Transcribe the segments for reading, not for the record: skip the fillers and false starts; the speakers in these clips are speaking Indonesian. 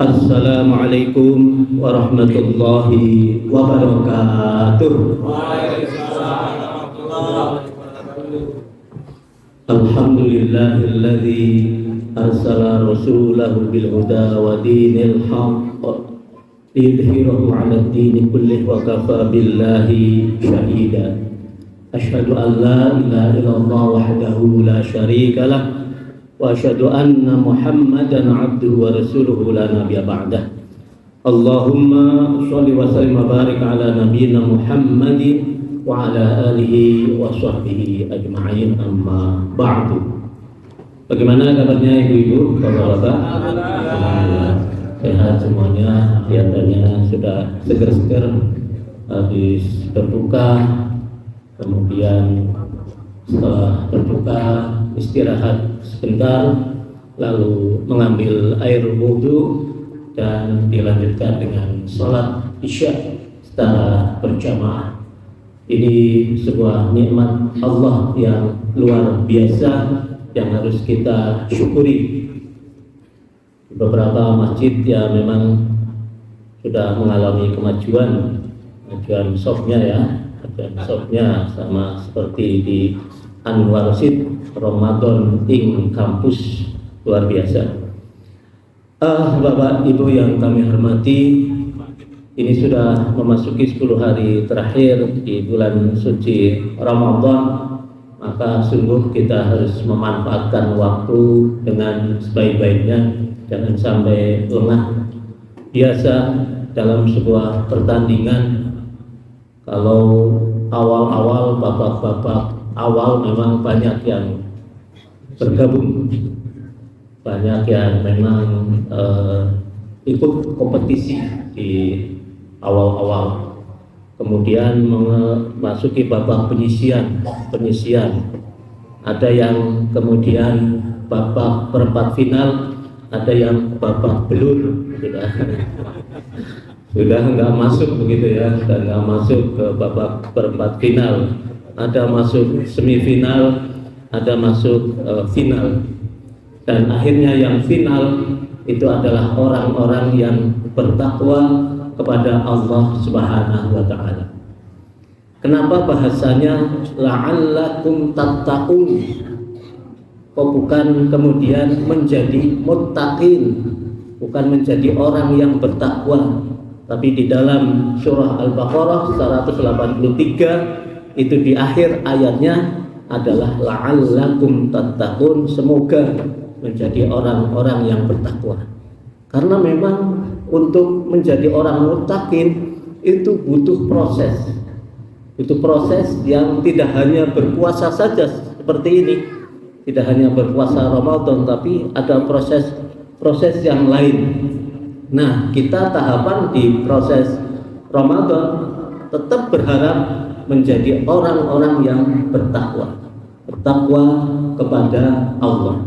Assalamualaikum warahmatullahi wabarakatuh. Waalaikumsalam warahmatullahi wabarakatuh. Alhamdulillahilladzi arsala rasulahu bil huda wa dinil haqq liyudhhirahu 'ala ad-dini kullih wa kafa billahi shahida. Asyhadu an la ilaha illallah wahdahu la syarika lah wa asyhadu anna Muhammadan 'abduhu wa rasuluhu la nabiyya ba'dah. Allahumma shalli wa sallim wa barik ala nabiyyina Muhammadin wa ala alihi wa sahbihi ajma'in, amma ba'du. Bagaimana kabarnya ibu-ibu, bapak-bapak? Alhamdulillah sehat semuanya, kelihatannya sudah seger-seger habis berbuka, kemudian setelah berbuka istirahat sebentar, lalu mengambil air wudhu dan dilanjutkan dengan sholat isya secara berjamaah. Ini sebuah nikmat Allah yang luar biasa yang harus kita syukuri. Beberapa masjid ya memang sudah mengalami kemajuan softnya ya, softnya sama seperti di Anwar Sid Ramadan ing kampus, luar biasa. Bapak Ibu yang kami hormati, ini sudah memasuki 10 hari terakhir di bulan suci Ramadan, maka sungguh kita harus memanfaatkan waktu dengan sebaik-baiknya, jangan sampai lengah. Biasa dalam sebuah pertandingan, kalau awal-awal babak-babak awal memang banyak yang bergabung, banyak yang memang ikut kompetisi di awal-awal, kemudian memasuki babak penyisian. Ada yang kemudian babak perempat final, ada yang babak belur, sudah nggak masuk begitu ya, sudah nggak masuk ke babak perempat final. Ada masuk semifinal, ada masuk final, dan akhirnya yang final itu adalah orang-orang yang bertakwa kepada Allah Subhanahu wa Ta'ala. Kenapa bahasanya la'allakum tattaqun? Kok bukan kemudian menjadi muttaqin, bukan menjadi orang yang bertakwa? Tapi di dalam surah Al-Baqarah 183 itu di akhir ayatnya adalah la'allakum tattaqun, semoga menjadi orang-orang yang bertakwa. Karena memang untuk menjadi orang muttaqin itu butuh proses yang tidak hanya berpuasa saja seperti ini, tidak hanya berpuasa Ramadan, tapi ada proses yang lain. Nah, kita tahapan di proses Ramadan tetap berharap menjadi orang-orang yang bertakwa kepada Allah.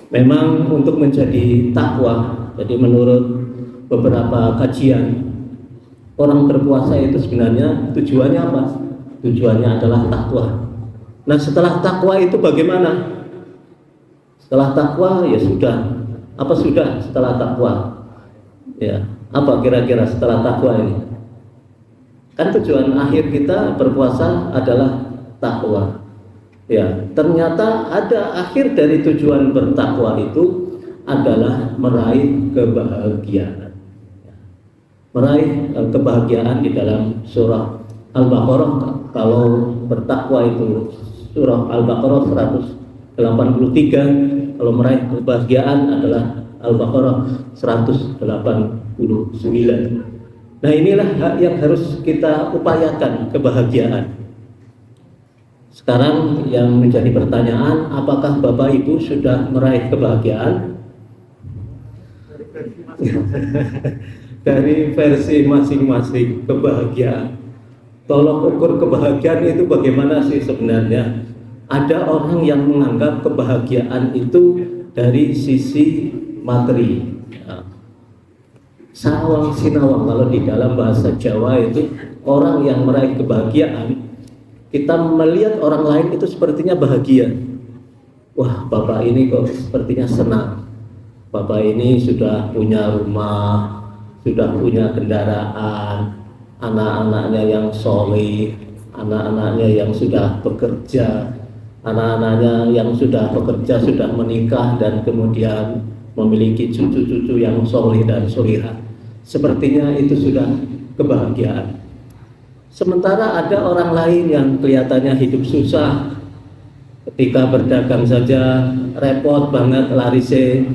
Memang untuk menjadi takwa, jadi menurut beberapa kajian, orang berpuasa itu sebenarnya tujuannya apa? Tujuannya adalah takwa. Nah, setelah takwa itu bagaimana? Setelah takwa ya sudah. Apa sudah setelah takwa? Ya, apa kira-kira setelah takwa ini? Kan tujuan akhir kita berpuasa adalah takwa. Ya, ternyata ada akhir dari tujuan bertakwa itu adalah meraih kebahagiaan. Meraih kebahagiaan di dalam surah Al-Baqarah. Kalau bertakwa itu surah Al-Baqarah 183, kalau meraih kebahagiaan adalah Al-Baqarah 189. Nah, inilah hak yang harus kita upayakan, kebahagiaan. Sekarang yang menjadi pertanyaan, apakah Bapak Ibu sudah meraih kebahagiaan? Dari versi masing-masing kebahagiaan. Tolok ukur kebahagiaan itu bagaimana sih sebenarnya? Ada orang yang menganggap kebahagiaan itu dari sisi materi. Sawang sinawang, kalau di dalam bahasa Jawa itu orang yang meraih kebahagiaan, kita melihat orang lain itu sepertinya bahagia. Wah, bapak ini kok sepertinya senang. Bapak ini sudah punya rumah, sudah punya kendaraan, anak-anaknya yang soleh, anak-anaknya yang sudah bekerja, anak-anaknya yang sudah bekerja, sudah menikah, dan kemudian memiliki cucu-cucu yang soleh dan solihah. Sepertinya itu sudah kebahagiaan. Sementara ada orang lain yang kelihatannya hidup susah, ketika berdagang saja repot banget larisnya,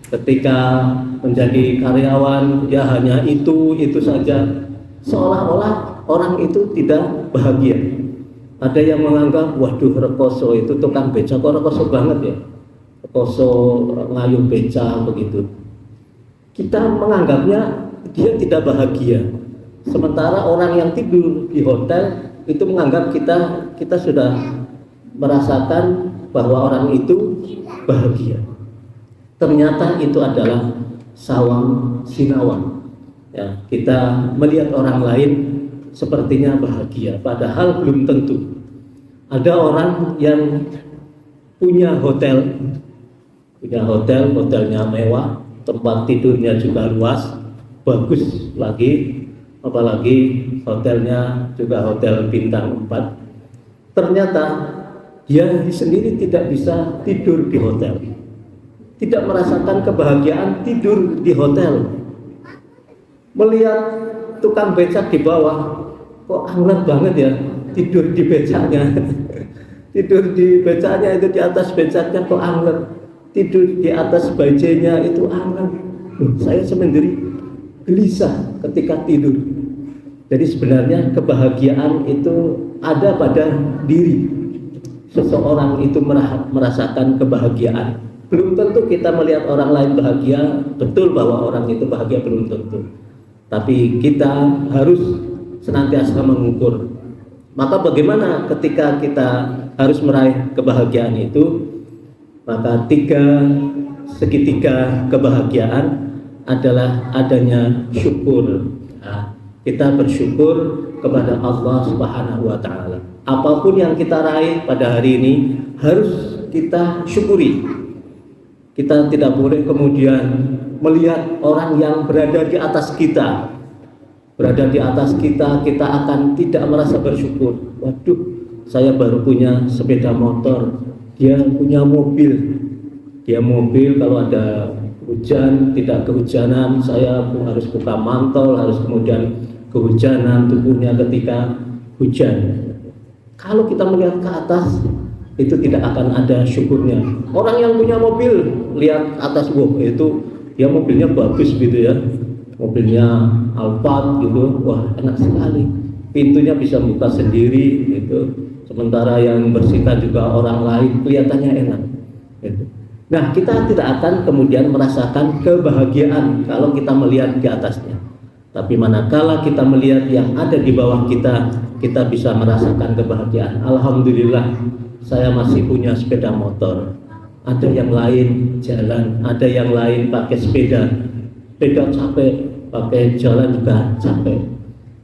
ketika menjadi karyawan ya hanya itu saja, seolah-olah orang itu tidak bahagia. Ada yang menganggap, waduh rekoso itu tukang beca kok rekoso banget ya, rekoso ngayuh beca begitu. Kita menganggapnya dia tidak bahagia. Sementara orang yang tidur di hotel itu menganggap kita sudah merasakan bahwa orang itu bahagia. Ternyata itu adalah sawang sinawang. Ya, kita melihat orang lain sepertinya bahagia, padahal belum tentu. Ada orang yang punya hotelnya mewah, tempat tidurnya juga luas, bagus lagi, apalagi hotelnya juga hotel bintang 4. Ternyata dia sendiri tidak bisa tidur di hotel, tidak merasakan kebahagiaan tidur di hotel. Melihat tukang becak di bawah, kok angler banget ya tidur di becaknya. Tidur di becaknya itu, di atas becaknya kok angler. Tidur di atas bajainya itu angler. Saya sendiri gelisah ketika tidur. Jadi sebenarnya kebahagiaan itu ada pada diri. Seseorang itu merasakan kebahagiaan. Belum tentu kita melihat orang lain bahagia, betul bahwa orang itu bahagia, belum tentu. Tapi kita harus senantiasa mengukur. Maka bagaimana ketika kita harus meraih kebahagiaan itu? Maka segitiga kebahagiaan adalah adanya syukur. Nah, kita bersyukur kepada Allah Subhanahu wa Ta'ala. Apapun yang kita raih pada hari ini harus kita syukuri. Kita tidak boleh kemudian melihat orang yang berada di atas kita. Berada di atas kita, kita akan tidak merasa bersyukur. Waduh, saya baru punya sepeda motor, dia punya mobil. Dia mobil, kalau ada hujan, tidak kehujanan, saya harus buka mantel, harus kemudian kehujanan tubuhnya ketika hujan. Kalau kita melihat ke atas, itu tidak akan ada syukurnya. Orang yang punya mobil, lihat atas, wah itu ya mobilnya bagus gitu ya, mobilnya Alphard gitu, wah enak sekali, pintunya bisa buka sendiri gitu. Sementara yang bersihkan juga orang lain, kelihatannya enak gitu. Nah, kita tidak akan kemudian merasakan kebahagiaan kalau kita melihat di atasnya. Tapi manakala kita melihat yang ada di bawah kita, kita bisa merasakan kebahagiaan. Alhamdulillah, saya masih punya sepeda motor. Ada yang lain jalan, ada yang lain pakai sepeda capek, pakai jalan juga capek.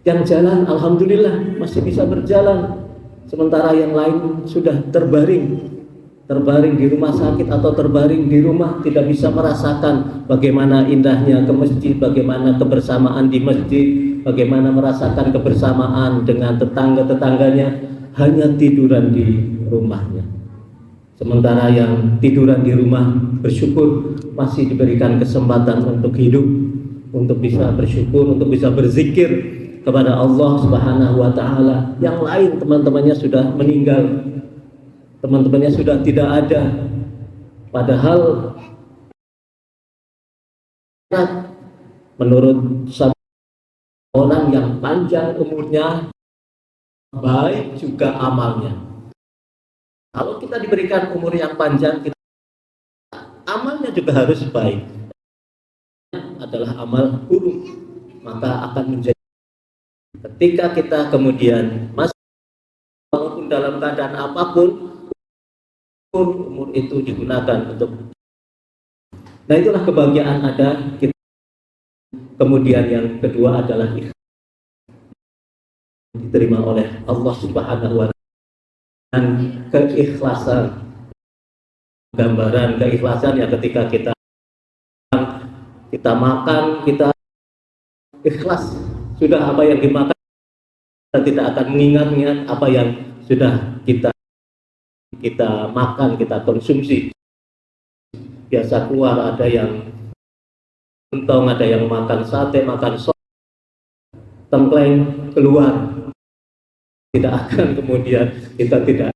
Yang jalan alhamdulillah masih bisa berjalan, sementara yang lain sudah terbaring di rumah sakit atau terbaring di rumah, tidak bisa merasakan bagaimana indahnya ke masjid, bagaimana kebersamaan di masjid, bagaimana merasakan kebersamaan dengan tetangga-tetangganya, hanya tiduran di rumahnya. Sementara yang tiduran di rumah bersyukur masih diberikan kesempatan untuk hidup, untuk bisa bersyukur, untuk bisa berzikir kepada Allah Subhanahu wa Ta'ala. Yang lain teman-temannya sudah meninggal, teman-temannya sudah tidak ada, padahal menurut orang yang panjang umurnya, baik juga amalnya. Kalau kita diberikan umur yang panjang, amalnya juga harus baik. Adalah amal buruk, maka akan menjadi, ketika kita kemudian masih, walaupun dalam keadaan apapun, umur itu digunakan untuk. Nah, itulah kebahagiaan ada kita. Kemudian yang kedua adalah diterima oleh Allah Subhanahu wa Ta'ala. Dan keikhlasan, gambaran keikhlasan ya ketika kita Kita makan, kita ikhlas, sudah apa yang dimakan, kita tidak akan mengingat-ingat apa yang sudah kita makan, kita konsumsi. Biasa keluar ada yang entong, ada yang makan sate, makan sop, tengkleng keluar, tidak akan kemudian kita tidak,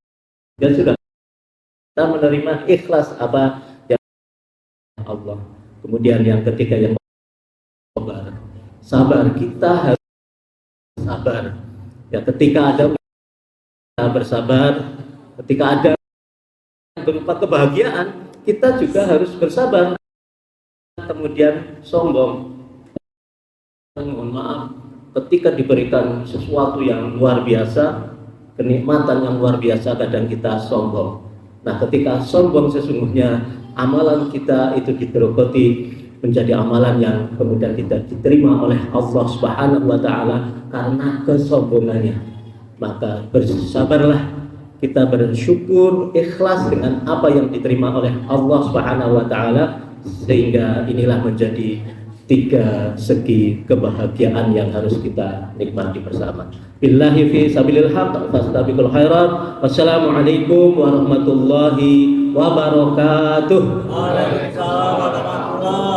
ya sudah, kita menerima ikhlas apa yang Allah. Kemudian yang ketiga yang sabar, kita harus sabar. Ya, ketika ada kita bersabar, ketika ada berupa kebahagiaan, kita juga harus bersabar. Kemudian sombong, mohon maaf, ketika diberikan sesuatu yang luar biasa, kenikmatan yang luar biasa, kadang kita sombong. Nah, ketika sombong sesungguhnya amalan kita itu digerogoti menjadi amalan yang kemudian tidak diterima oleh Allah Subhanahu wa taala karena kesombongannya. Maka bersabarlah, kita bersyukur, ikhlas dengan apa yang diterima oleh Allah Subhanahu wa taala, sehingga inilah menjadi tiga segi kebahagiaan yang harus kita nikmati bersama. Billahi fi sabilil haq fastabiqul khairat. Wassalamualaikum warahmatullahi wabarakatuh. Waalaikumsalam warahmatullahi